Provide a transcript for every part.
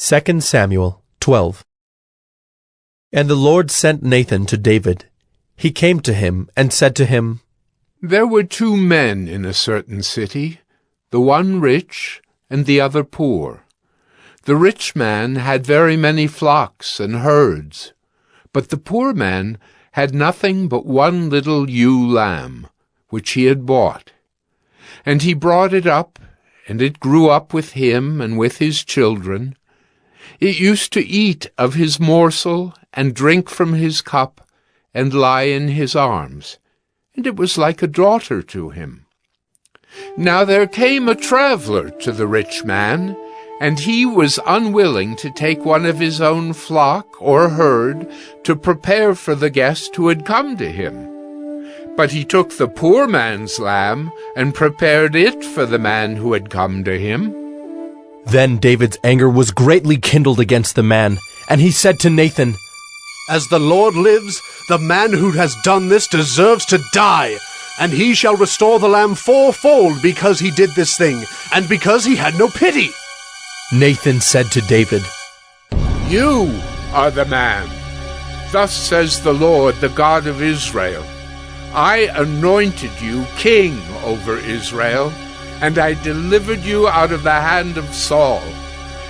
2 Samuel 12. And the Lord sent Nathan to David. He came to him and said to him, There were 2 men in a certain city, the one rich and the other poor. The rich man had very many flocks and herds, but the poor man had nothing but one little ewe lamb, which he had bought. And he brought it up, and it grew up with him and with his children. It used to eat of his morsel and drink from his cup and lie in his arms, and it was like a daughter to him. Now there came a traveler to the rich man, and he was unwilling to take one of his own flock or herd to prepare for the guest who had come to him. But he took the poor man's lamb and prepared it for the man who had come to him. Then David's anger was greatly kindled against the man, and he said to Nathan, As the Lord lives, the man who has done this deserves to die, and he shall restore the lamb 4-fold because he did this thing, and because he had no pity. Nathan said to David, You are the man. Thus says the Lord, the God of Israel, I anointed you king over Israel, and I delivered you out of the hand of Saul.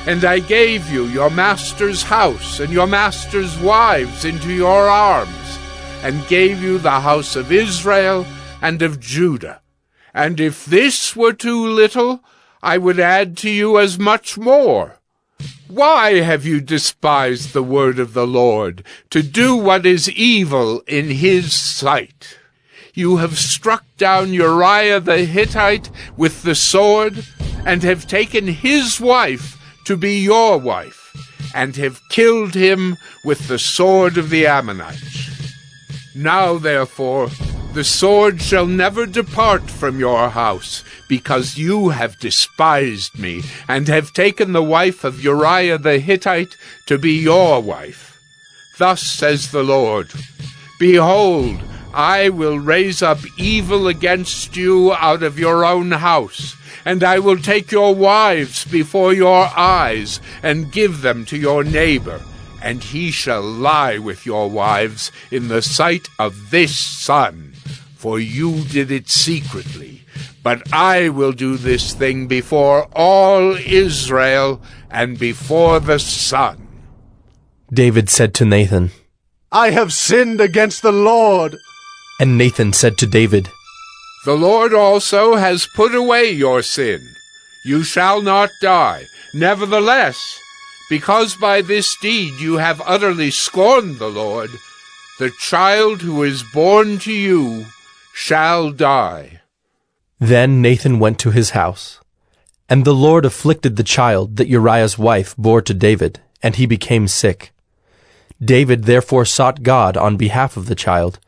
And I gave you your master's house and your master's wives into your arms, and gave you the house of Israel and of Judah. And if this were too little, I would add to you as much more. Why have you despised the word of the Lord, to do what is evil in his sight? You have struck down Uriah the Hittite with the sword, and have taken his wife to be your wife, and have killed him with the sword of the Ammonites. Now, therefore, the sword shall never depart from your house, because you have despised me, and have taken the wife of Uriah the Hittite to be your wife. Thus says the Lord, Behold, I will raise up evil against you out of your own house, and I will take your wives before your eyes, and give them to your neighbor, and he shall lie with your wives in the sight of this sun, for you did it secretly. But I will do this thing before all Israel and before the sun. David said to Nathan, I have sinned against the Lord. And Nathan said to David, The Lord also has put away your sin. You shall not die. Nevertheless, because by this deed you have utterly scorned the Lord, the child who is born to you shall die. Then Nathan went to his house. And the Lord afflicted the child that Uriah's wife bore to David, and he became sick. David therefore sought God on behalf of the child,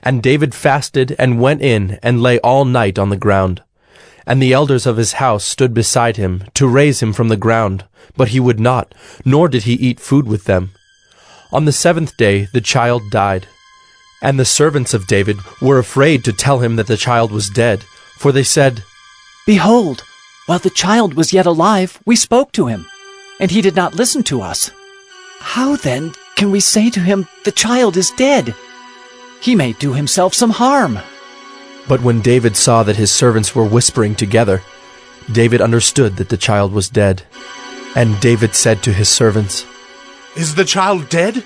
and David fasted and went in and lay all night on the ground. And the elders of his house stood beside him to raise him from the ground, but he would not, nor did he eat food with them. On the 7th day the child died. And the servants of David were afraid to tell him that the child was dead, for they said, Behold, while the child was yet alive, we spoke to him, and he did not listen to us. How then can we say to him, The child is dead? He may do himself some harm. But when David saw that his servants were whispering together, David understood that the child was dead. And David said to his servants, Is the child dead?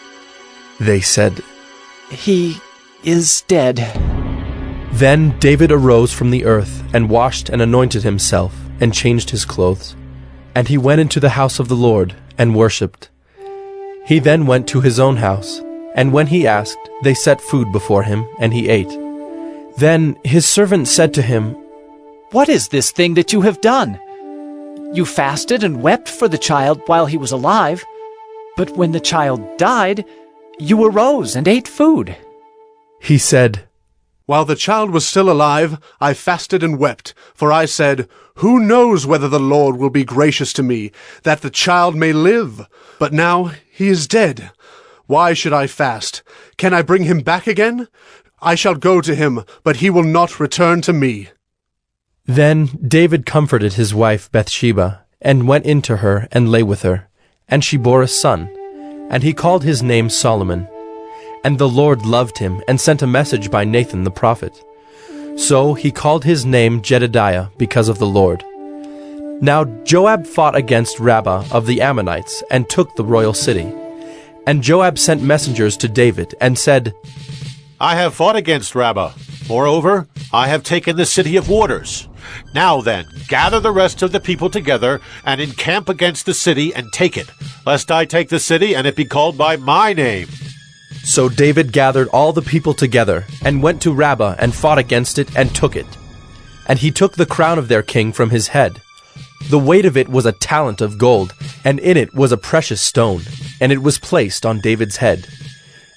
They said, He is dead. Then David arose from the earth, and washed and anointed himself, and changed his clothes. And he went into the house of the Lord, and worshipped. He then went to his own house, and when he asked, they set food before him, and he ate. Then his servant said to him, What is this thing that you have done? You fasted and wept for the child while he was alive, but when the child died, you arose and ate food. He said, While the child was still alive, I fasted and wept, for I said, Who knows whether the Lord will be gracious to me, that the child may live? But now he is dead. Why should I fast? Can I bring him back again? I shall go to him, but he will not return to me. Then David comforted his wife Bathsheba, and went in to her and lay with her. and she bore a son, and he called his name Solomon. And the Lord loved him, and sent a message by Nathan the prophet. So he called his name Jedediah, because of the Lord. Now Joab fought against Rabbah of the Ammonites, and took the royal city. And Joab sent messengers to David, and said, I have fought against Rabbah. Moreover, I have taken the city of waters. Now then, gather the rest of the people together, and encamp against the city, and take it, lest I take the city, and it be called by my name. So David gathered all the people together, and went to Rabbah, and fought against it, and took it. And he took the crown of their king from his head. The weight of it was a talent of gold, and in it was a precious stone, and it was placed on David's head.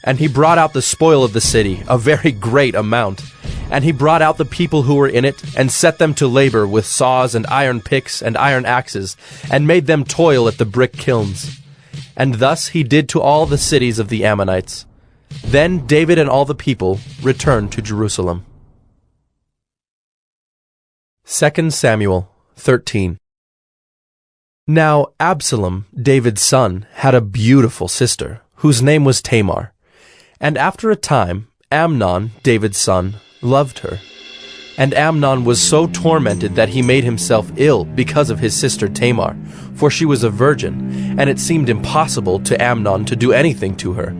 And he brought out the spoil of the city, a very great amount. And he brought out the people who were in it, and set them to labor with saws and iron picks and iron axes, and made them toil at the brick kilns. And thus he did to all the cities of the Ammonites. Then David and all the people returned to Jerusalem. 2 Samuel 13. Now Absalom, David's son, had a beautiful sister, whose name was Tamar. And after a time, Amnon, David's son, loved her. And Amnon was so tormented that he made himself ill because of his sister Tamar, for she was a virgin, and it seemed impossible to Amnon to do anything to her.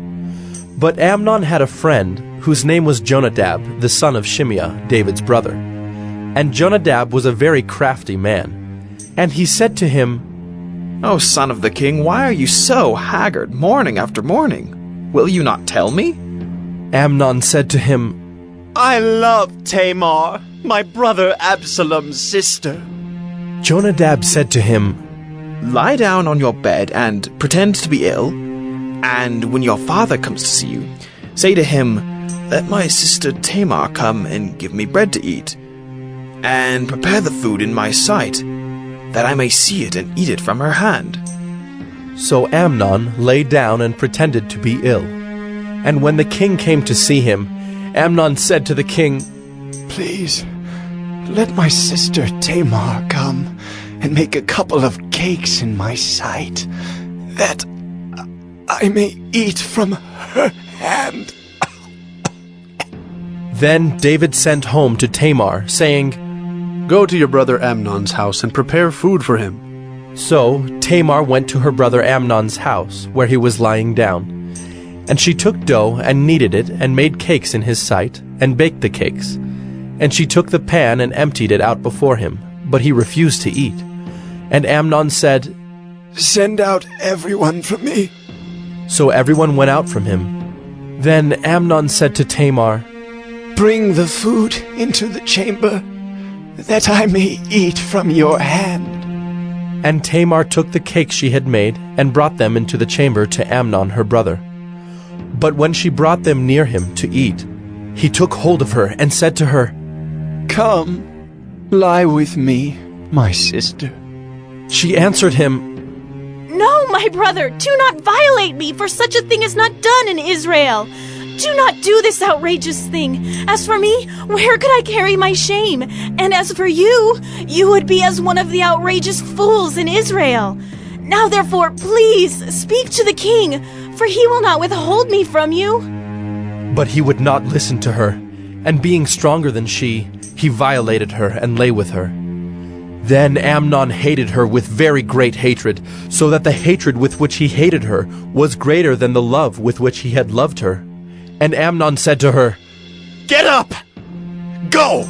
But Amnon had a friend, whose name was Jonadab, the son of Shimeah, David's brother. And Jonadab was a very crafty man. And he said to him, O son of the king, why are you so haggard morning after morning? Will you not tell me? Amnon said to him, I love Tamar, my brother Absalom's sister. Jonadab said to him, Lie down on your bed and pretend to be ill, and when your father comes to see you, say to him, Let my sister Tamar come and give me bread to eat, and prepare the food in my sight, that I may see it and eat it from her hand. So Amnon lay down and pretended to be ill. And when the king came to see him, Amnon said to the king, Please, let my sister Tamar come and make a couple of cakes in my sight, that I may eat from her hand. Then David sent home to Tamar, saying, Go to your brother Amnon's house and prepare food for him. So Tamar went to her brother Amnon's house, where he was lying down. And she took dough and kneaded it, and made cakes in his sight, and baked the cakes. And she took the pan and emptied it out before him, but he refused to eat. And Amnon said, Send out everyone from me. So everyone went out from him. Then Amnon said to Tamar, Bring the food into the chamber, that I may eat from your hand. And Tamar took the cakes she had made, and brought them into the chamber to Amnon her brother. But when she brought them near him to eat, he took hold of her, and said to her, Come, lie with me, my sister. She answered him, No, my brother, do not violate me, for such a thing is not done in Israel. Do not do this outrageous thing. As for me, where could I carry my shame? And as for you, you would be as one of the outrageous fools in Israel. Now therefore, please, speak to the king, for he will not withhold me from you. But he would not listen to her, and being stronger than she, he violated her and lay with her. Then Amnon hated her with very great hatred, so that the hatred with which he hated her was greater than the love with which he had loved her. And Amnon said to her, Get up! Go!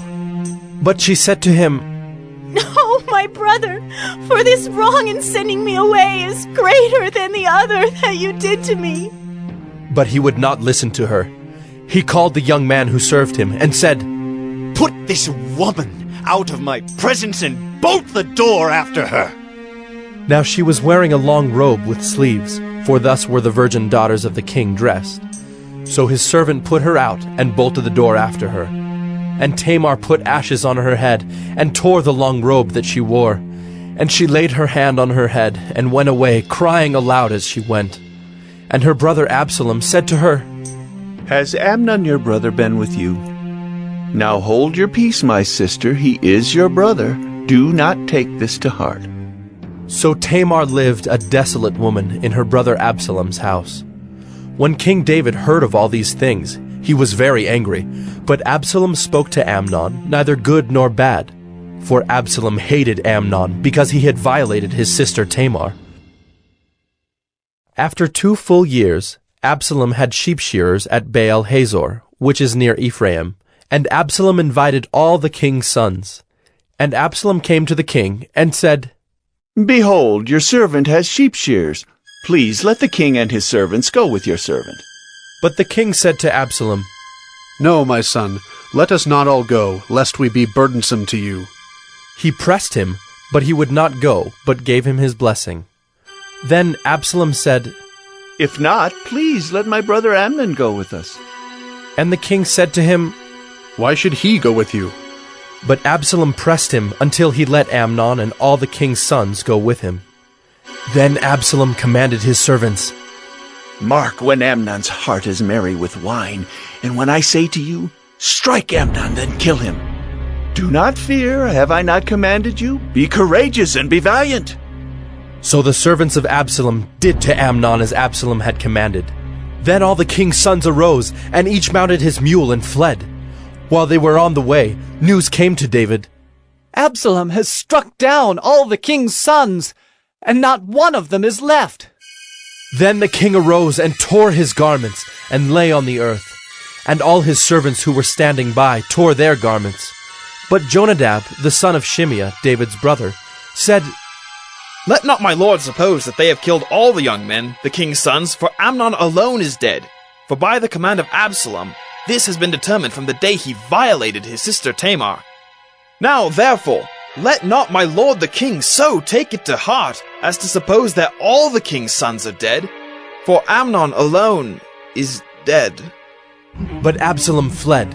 But she said to him, No, my brother, for this wrong in sending me away is greater than the other that you did to me. But he would not listen to her. He called the young man who served him, and said, Put this woman out of my presence and bolt the door after her. Now she was wearing a long robe with sleeves, for thus were the virgin daughters of the king dressed. So his servant put her out, and bolted the door after her. And Tamar put ashes on her head, and tore the long robe that she wore. And she laid her hand on her head, and went away, crying aloud as she went. And her brother Absalom said to her, Has Amnon your brother been with you? Now hold your peace, my sister, he is your brother. Do not take this to heart. So Tamar lived a desolate woman in her brother Absalom's house. When King David heard of all these things, he was very angry, but Absalom spoke to Amnon, neither good nor bad. For Absalom hated Amnon because he had violated his sister Tamar. After 2 full years, Absalom had sheep shearers at Baal-Hazor, which is near Ephraim, and Absalom invited all the king's sons. And Absalom came to the king and said, Behold, your servant has sheep shears. Please let the king and his servants go with your servant. But the king said to Absalom, No, my son, let us not all go, lest we be burdensome to you. He pressed him, but he would not go, but gave him his blessing. Then Absalom said, If not, please let my brother Amnon go with us. And the king said to him, Why should he go with you? But Absalom pressed him until he let Amnon and all the king's sons go with him. Then Absalom commanded his servants, Mark when Amnon's heart is merry with wine, and when I say to you, Strike Amnon, then kill him. Do not fear, have I not commanded you? Be courageous and be valiant. So the servants of Absalom did to Amnon as Absalom had commanded. Then all the king's sons arose, and each mounted his mule and fled. While they were on the way, news came to David. Absalom has struck down all the king's sons, and not one of them is left. Then the king arose and tore his garments, and lay on the earth. And all his servants who were standing by tore their garments. But Jonadab, the son of Shimeah, David's brother, said, Let not my lord suppose that they have killed all the young men, the king's sons, for Amnon alone is dead. For by the command of Absalom, this has been determined from the day he violated his sister Tamar. Now, therefore, let not my lord the king so take it to heart as to suppose that all the king's sons are dead, for Amnon alone is dead. But Absalom fled,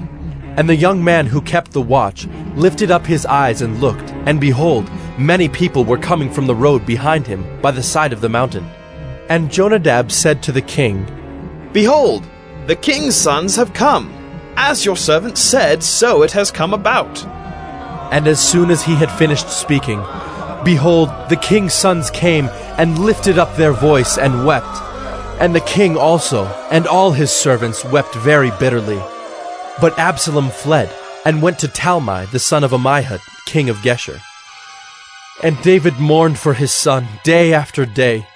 and the young man who kept the watch lifted up his eyes and looked, and behold, many people were coming from the road behind him by the side of the mountain. And Jonadab said to the king, Behold, the king's sons have come. As your servant said, so it has come about. And as soon as he had finished speaking, behold, the king's sons came and lifted up their voice and wept. And the king also, and all his servants, wept very bitterly. But Absalom fled, and went to Talmai, the son of Ammihud, king of Geshur. And David mourned for his son day after day.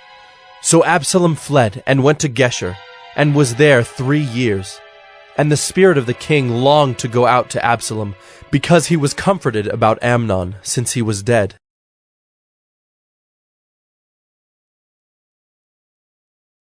So Absalom fled, and went to Geshur, and was there 3 years. And the spirit of the king longed to go out to Absalom, because he was comforted about Amnon, since he was dead.